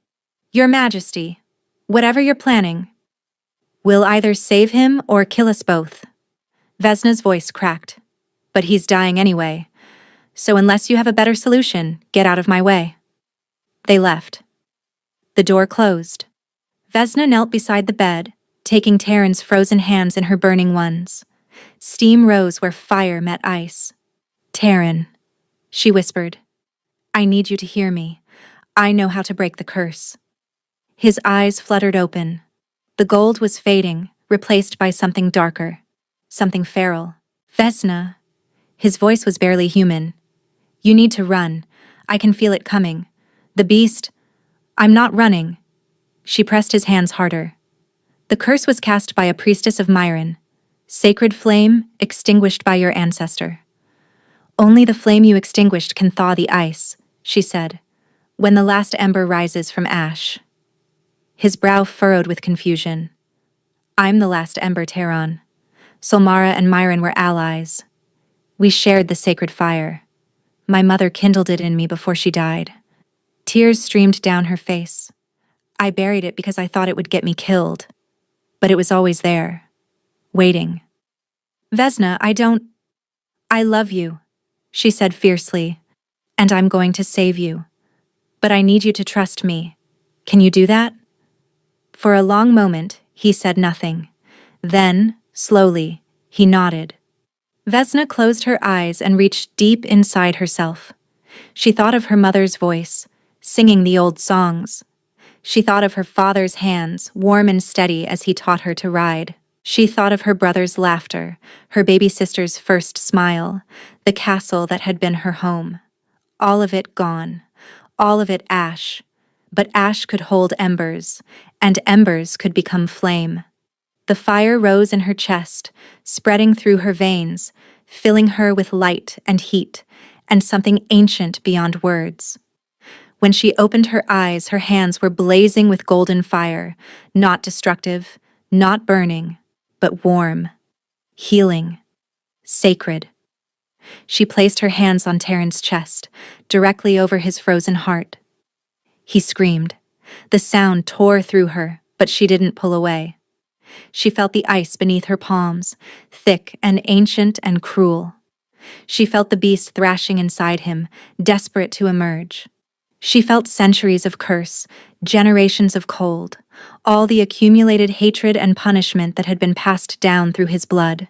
"Your Majesty, whatever you're planning, we'll either save him or kill us both." Vesna's voice cracked. "But he's dying anyway, so unless you have a better solution, get out of my way." They left. The door closed. Vesna knelt beside the bed, taking Terran's frozen hands in her burning ones. Steam rose where fire met ice. "Terran," she whispered, "I need you to hear me. I know how to break the curse." His eyes fluttered open. The gold was fading, replaced by something darker, something feral. "Vesna," his voice was barely human. "You need to run. I can feel it coming. The beast—" "I'm not running." She pressed his hands harder. "The curse was cast by a priestess of Myron. Sacred flame, extinguished by your ancestor. Only the flame you extinguished can thaw the ice," she said, "when the last ember rises from ash." His brow furrowed with confusion. "I'm the last ember, Terran. Solmara and Myron were allies. We shared the sacred fire. My mother kindled it in me before she died." Tears streamed down her face. "I buried it because I thought it would get me killed. But it was always there, waiting." "Vesna, I love you," she said fiercely, "and I'm going to save you. But I need you to trust me. Can you do that?" For a long moment, he said nothing. Then, slowly, he nodded. Vesna closed her eyes and reached deep inside herself. She thought of her mother's voice, singing the old songs. She thought of her father's hands, warm and steady as he taught her to ride. She thought of her brother's laughter, her baby sister's first smile, the castle that had been her home. All of it gone, all of it ash. But ash could hold embers, and embers could become flame. The fire rose in her chest, spreading through her veins, filling her with light and heat, and something ancient beyond words. When she opened her eyes, her hands were blazing with golden fire, not destructive, not burning, but warm, healing, sacred. She placed her hands on Terran's chest, directly over his frozen heart. He screamed. The sound tore through her, but she didn't pull away. She felt the ice beneath her palms, thick and ancient and cruel. She felt the beast thrashing inside him, desperate to emerge. She felt centuries of curse, generations of cold, all the accumulated hatred and punishment that had been passed down through his blood.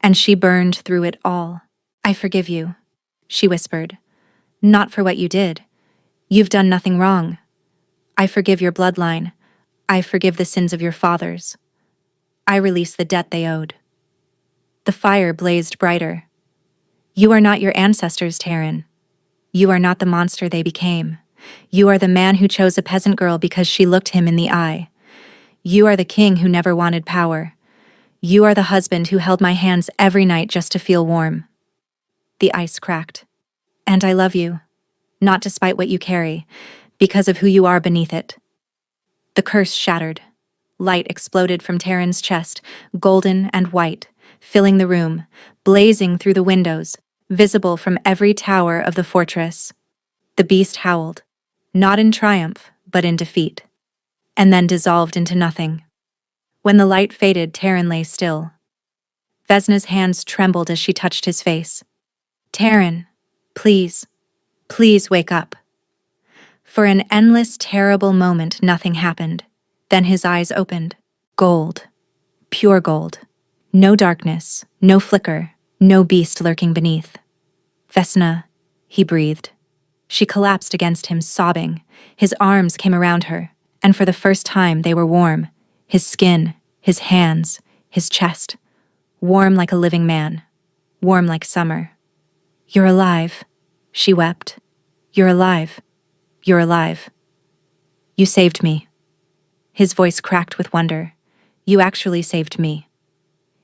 And she burned through it all. "I forgive you," she whispered. "Not for what you did. You've done nothing wrong. I forgive your bloodline. I forgive the sins of your fathers. I release the debt they owed." The fire blazed brighter. "You are not your ancestors, Terran. You are not the monster they became. You are the man who chose a peasant girl because she looked him in the eye. You are the king who never wanted power. You are the husband who held my hands every night just to feel warm." The ice cracked. "And I love you, not despite what you carry, because of who you are beneath it." The curse shattered. Light exploded from Terran's chest, golden and white, filling the room, blazing through the windows. visible from every tower of the fortress. The beast howled, not in triumph, but in defeat, and then dissolved into nothing. When the light faded, Terran lay still. Vesna's hands trembled as she touched his face. Terran, please, please wake up. For an endless, terrible moment, nothing happened. Then his eyes opened. Gold. Pure gold. No darkness, no flicker, no beast lurking beneath. Vesna, he breathed. She collapsed against him, sobbing. His arms came around her, and for the first time they were warm. His skin, his hands, his chest. Warm like a living man. Warm like summer. You're alive, she wept. You're alive. You're alive. You saved me. His voice cracked with wonder. You actually saved me.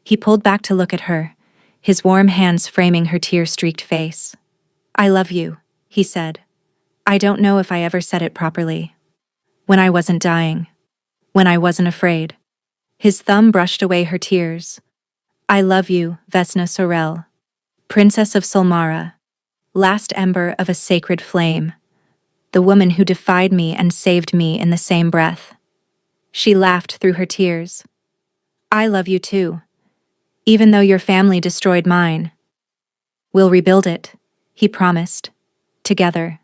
He pulled back to look at her, his warm hands framing her tear-streaked face. I love you, he said. I don't know if I ever said it properly. When I wasn't dying. When I wasn't afraid. His thumb brushed away her tears. I love you, Vesna Sorel. Princess of Solmara. Last ember of a sacred flame. The woman who defied me and saved me in the same breath. She laughed through her tears. I love you too. Even though your family destroyed mine. We'll rebuild it, he promised. Together.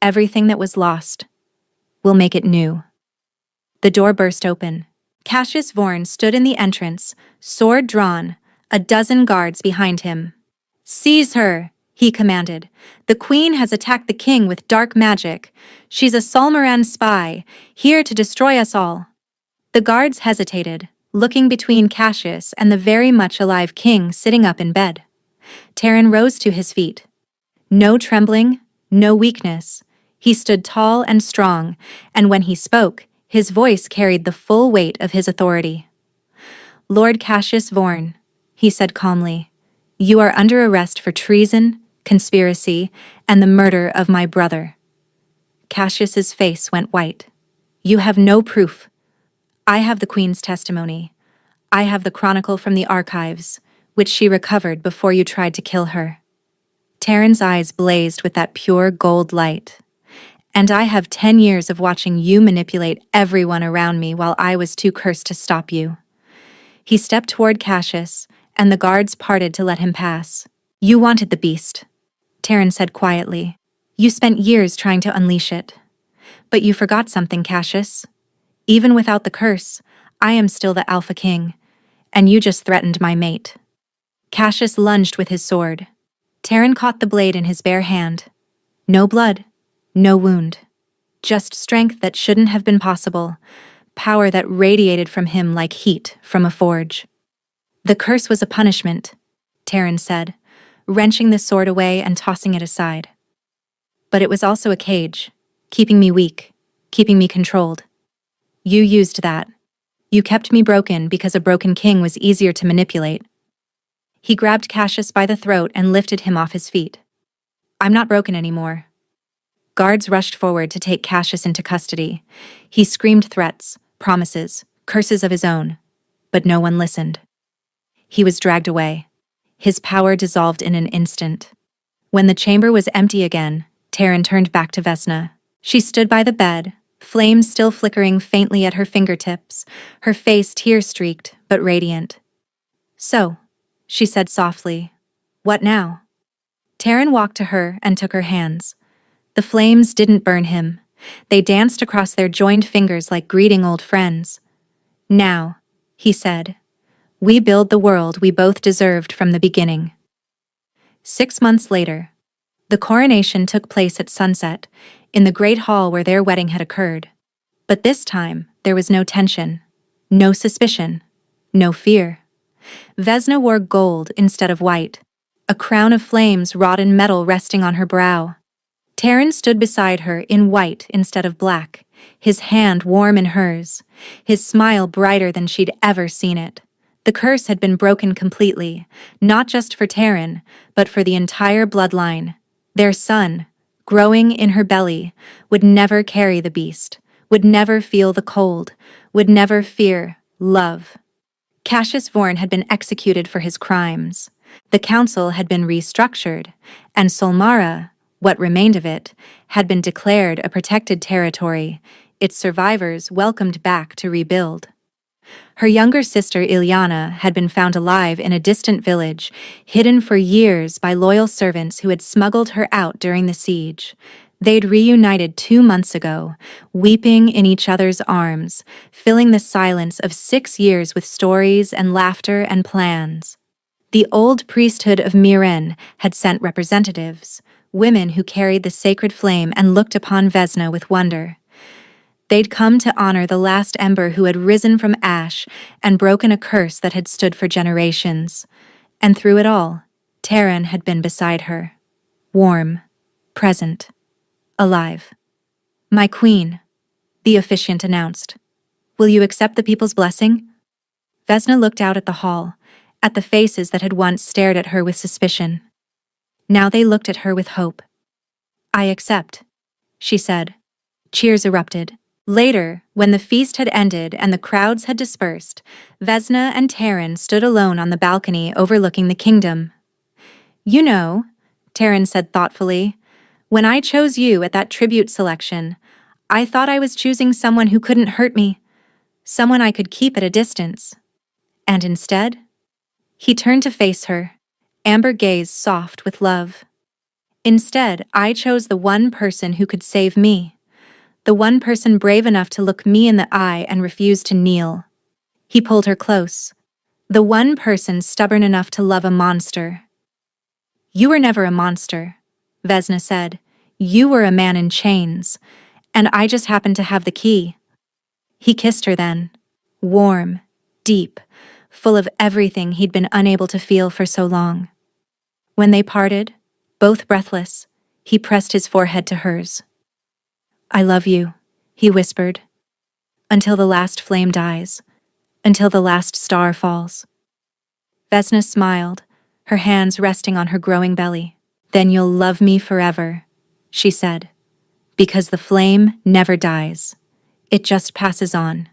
Everything that was lost. We'll make it new. The door burst open. Cassius Vorn stood in the entrance, sword drawn, a dozen guards behind him. Seize her, he commanded. The queen has attacked the king with dark magic. She's a Solmaran spy, here to destroy us all. The guards hesitated, looking between Cassius and the very much alive king sitting up in bed. Terran rose to his feet. No trembling, no weakness. He stood tall and strong, and when he spoke, his voice carried the full weight of his authority. Lord Cassius Vorn, he said calmly, you are under arrest for treason, conspiracy, and the murder of my brother. Cassius's face went white. You have no proof. I have the queen's testimony. I have the chronicle from the archives, which she recovered before you tried to kill her. Terran's eyes blazed with that pure gold light. And I have 10 years of watching you manipulate everyone around me while I was too cursed to stop you. He stepped toward Cassius, and the guards parted to let him pass. You wanted the beast, Terran said quietly. You spent years trying to unleash it. But you forgot something, Cassius. Even without the curse, I am still the Alpha King, and you just threatened my mate. Cassius lunged with his sword. Terran caught the blade in his bare hand. No blood, no wound. Just strength that shouldn't have been possible, power that radiated from him like heat from a forge. The curse was a punishment, Terran said, wrenching the sword away and tossing it aside. But it was also a cage, keeping me weak, keeping me controlled. You used that. You kept me broken because a broken king was easier to manipulate. He grabbed Cassius by the throat and lifted him off his feet. I'm not broken anymore. Guards rushed forward to take Cassius into custody. He screamed threats, promises, curses of his own, but no one listened. He was dragged away. His power dissolved in an instant. When the chamber was empty again, Terran turned back to Vesna. She stood by the bed, flames still flickering faintly at her fingertips, her face tear-streaked but radiant. So, she said softly, what now? Terran walked to her and took her hands. The flames didn't burn him. They danced across their joined fingers like greeting old friends. Now, he said, we build the world we both deserved from the beginning. 6 months later, the coronation took place at sunset, in the great hall where their wedding had occurred. But this time, there was no tension, no suspicion, no fear. Vesna wore gold instead of white, a crown of flames wrought in metal resting on her brow. Terran stood beside her in white instead of black, his hand warm in hers, his smile brighter than she'd ever seen it. The curse had been broken completely, not just for Terran, but for the entire bloodline. Their son, growing in her belly, would never carry the beast, would never feel the cold, would never fear love. Cassius Vorn had been executed for his crimes. The council had been restructured, and Solmara, what remained of it, had been declared a protected territory, its survivors welcomed back to rebuild. Her younger sister Ilyana had been found alive in a distant village, hidden for years by loyal servants who had smuggled her out during the siege. They'd reunited 2 months ago, weeping in each other's arms, filling the silence of 6 years with stories and laughter and plans. The old priesthood of Miren had sent representatives, women who carried the sacred flame and looked upon Vesna with wonder. They'd come to honor the last ember who had risen from ash and broken a curse that had stood for generations. And through it all, Terran had been beside her. Warm, present, alive. "My queen," the officiant announced. "Will you accept the people's blessing?" Vesna looked out at the hall, at the faces that had once stared at her with suspicion. Now they looked at her with hope. "I accept," she said. Cheers erupted. Later, when the feast had ended and the crowds had dispersed, Vesna and Terran stood alone on the balcony overlooking the kingdom. "You know," Terran said thoughtfully, "when I chose you at that tribute selection, I thought I was choosing someone who couldn't hurt me, someone I could keep at a distance. And instead?" He turned to face her, amber gaze soft with love. "Instead, I chose the one person who could save me. The one person brave enough to look me in the eye and refuse to kneel." He pulled her close. "The one person stubborn enough to love a monster." "You were never a monster," Vesna said. "You were a man in chains, and I just happened to have the key." He kissed her then, warm, deep, full of everything he'd been unable to feel for so long. When they parted, both breathless, he pressed his forehead to hers. "I love you," he whispered, "until the last flame dies, until the last star falls." Vesna smiled, her hands resting on her growing belly. "Then you'll love me forever," she said, "because the flame never dies. It just passes on."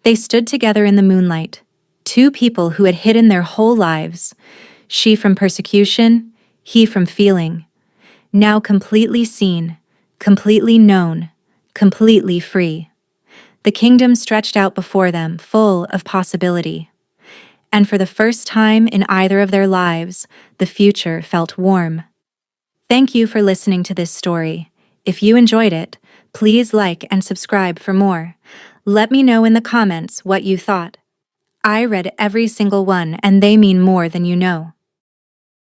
They stood together in the moonlight, two people who had hidden their whole lives, she from persecution, he from feeling, now completely seen, completely known, completely free. The kingdom stretched out before them, full of possibility. And for the first time in either of their lives, the future felt warm. Thank you for listening to this story. If you enjoyed it, please like and subscribe for more. Let me know in the comments what you thought. I read every single one, and they mean more than you know.